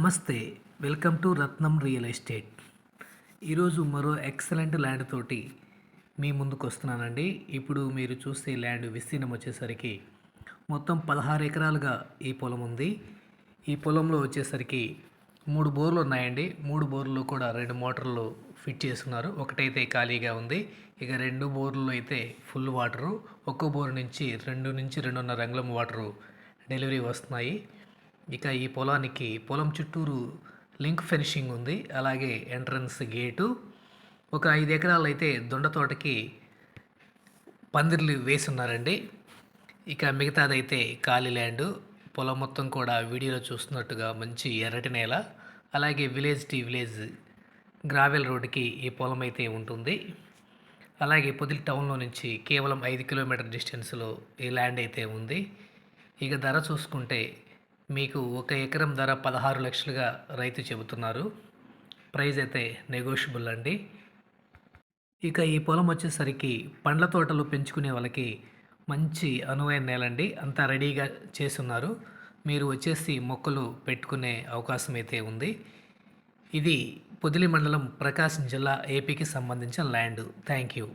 నమస్తే. Welcome to Ratnam real estate. ఈరోజు మరో ఎక్సలెంట్ ల్యాండ్ తోటి మీ ముందుకు వస్తున్నానండి. ఇప్పుడు మీరు చూసే ల్యాండ్ విస్తీర్ణం వచ్చేసరికి మొత్తం 16 ఎకరాలుగా ఈ పొలం ఉంది. ఈ పొలంలో వచ్చేసరికి 3 బోర్లు ఉన్నాయండి. 3 బోర్లలో కూడా 2 మోటార్లు ఫిట్ చేసుకున్నారు. ఒకటైతే ఖాళీగా ఉంది. ఇక 2 బోర్లలో అయితే ఫుల్ వాటరు. ఒక్కో బోర్ నుంచి 2 నుంచి 2.5 అంగుళం వాటరు డెలివరీ వస్తున్నాయి. ఇక ఈ పొలానికి పొలం చుట్టూరు లింక్ ఫెన్సింగ్ ఉంది. అలాగే ఎంట్రన్స్ గేటు. ఒక 5 ఎకరాలు అయితే దొండ తోటకి పందిర్లు వేసి ఉన్నారండి. ఇక మిగతాదైతే ఖాళీ ల్యాండ్. పొలం మొత్తం కూడా వీడియోలో చూస్తున్నట్టుగా మంచి ఎర్రటి నేల. అలాగే విలేజ్ టు విలేజ్ గ్రావెల్ రోడ్డుకి ఈ పొలం అయితే ఉంటుంది. అలాగే పొదిలి టౌన్లో నుంచి కేవలం 5 కిలోమీటర్ డిస్టెన్స్లో ఈ ల్యాండ్ అయితే ఉంది. ఇక ధర చూసుకుంటే మీకు 1 ఎకరం ధర 16 లక్షలుగా రైతు చెబుతున్నారు. ప్రైస్ అయితే నెగోషియబుల్ అండి. ఇక ఈ పొలం వచ్చేసరికి పండ్ల తోటలు పెంచుకునే వాళ్ళకి మంచి అనువైన నేలండి. అంతా రెడీగా చేసున్నారు. మీరు వచ్చేసి మొక్కలు పెట్టుకునే అవకాశం అయితే ఉంది. ఇది పొదిలి మండలం, ప్రకాశం జిల్లా, ఏపీకి సంబంధించిన ల్యాండ్. Thank you.